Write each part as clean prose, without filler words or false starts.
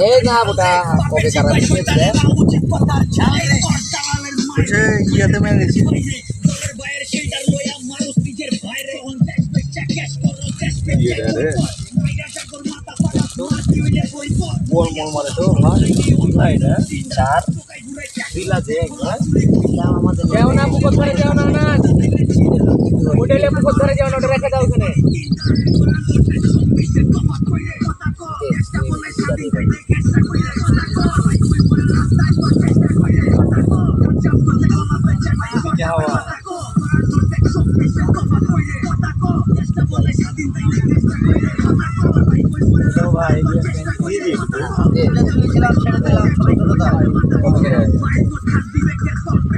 এই না বোটা কবে তারা দিয়েছে ইয়াতে মেরেছি গোল মোল মারে তো ভাই চার বিলা দে আমাদের যাও না পুকুর ধরে যাও না না হোটেলে পুকুর ধরে যাও না ওটা রেখে দাও ওখানে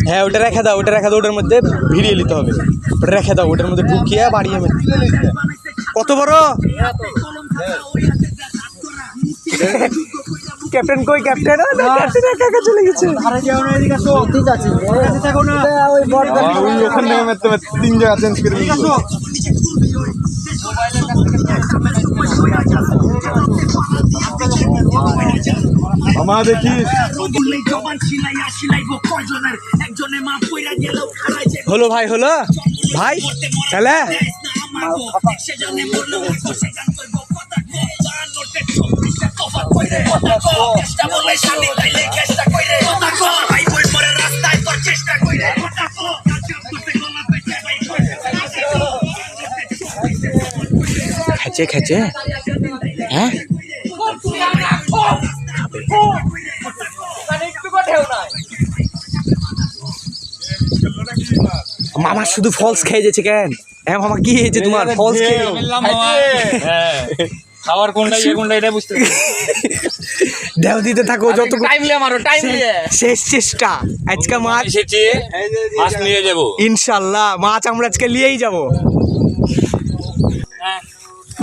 হ্যাঁ ওটা রেখে দাও ওটার মধ্যে ভিড়িয়ে নিতে হবে ওটা রেখে দাও ওটার মধ্যে ঢুকিয়ে বাড়িয়ে কত বড় ক্যাপ্টেন কই ক্যাপ্টেন একা চলে গেছে তিন জায়গা চেঞ্জ করে আমার দেখিস হলো ভাই তাহলে খেচে হ্যাঁ মামা শুধু ফলস খেয়ে যাচ্ছে কেন হ্যাঁ মামা কি হয়েছে তোমার ফলস খেয়ে খাবার কোনটা এটা বুঝতে দেও দিতে থাকো যত টাইম লিয়ে মারো টাইম লিয়ে শেষ চেষ্টা আজকে মাছ এসেছি মাছ নিয়ে যাব ইনশাআল্লাহ মাছ আমরা আজকে নিয়েই যাব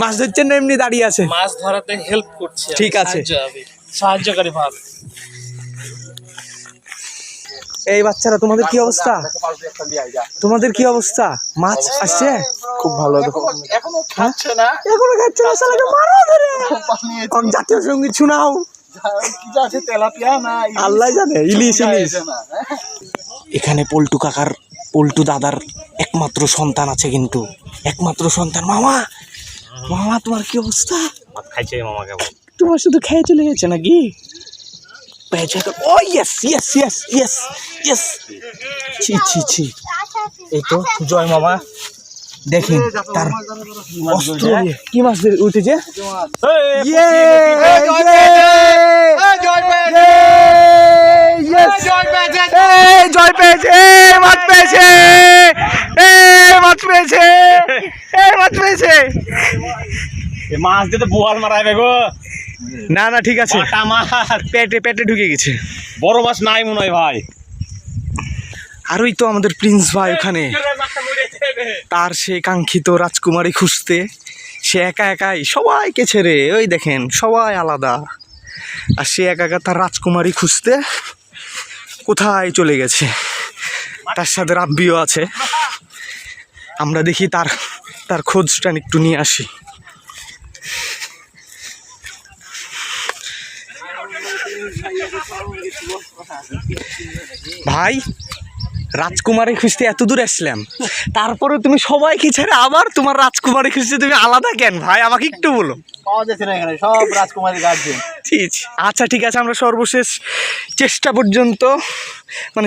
মাছ ধরছেন না এমনি দাঁড়িয়ে আছে মাছ ধরাতে হেল্প করছে ঠিক আছে সাহায্যকারী ভাব এই বাচ্চারা তোমাদের কি অবস্থা মাছ আসছে খুব ভালো এখনো খাচ্ছে না শালাকে মারো ধরে জাতীয় সঙ্গীত শোনাও কি যাচ্ছে তেলাপিয়া না আল্লাহ জানে ইলিশ এখানে পল্টু দাদার একমাত্র সন্তান আছে কিন্তু একমাত্র সন্তান মামা তোমার কি অবস্থা খাইছে মামা কেমন তোমার শুধু খেয়ে চলে গেছে নাকি ও ইয়েস ছি এই তো জয় মামা দেখেন তার অস্ত্র কি মাছ উঠেছে জয় পেয়েছে মাছ দিয়ে তো বোয়াল মারাইবে গো না ঠিক আছে পেটে ঢুকে গেছে বড় মাছ নাই মনে হয় ভাই আরই তো আমাদের প্রিন্স ভাই ওখানে তার সে কাঙ্ক্ষিত রাজকুমারী খুঁজতে সে একাই সবাইকে ছেড়ে ওই দেখেন সবাই আলাদা আর সে একা তার রাজকুমারী খুঁজতে কোথায় চলে গেছে তার সাথে রাব্বিও আছে আমরা দেখি তার খোঁজটা একটু নিয়ে আসি ভাই রাজকুমারী খুঁজতে এত দূর আসলাম তারপরে তুমি সবাইকে ছেড়ে আবার তোমার রাজকুমারী খুঁজতে তুমি আলাদা কেন ভাই আমাকে একটু বলো পাওয়া যাচ্ছে না এখানে সব রাজকুমারী গার্জেন আচ্ছা ঠিক আছে আমরা সর্বশেষ চেষ্টা পর্যন্ত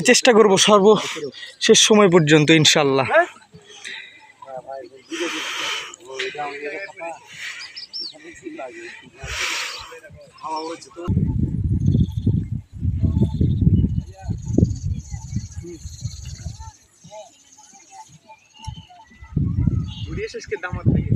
চেষ্টা করব সর্বশেষ সময় পর্যন্ত ইনশাল্লাহ ঘুরিয়ে শেষকে দামাত থেকে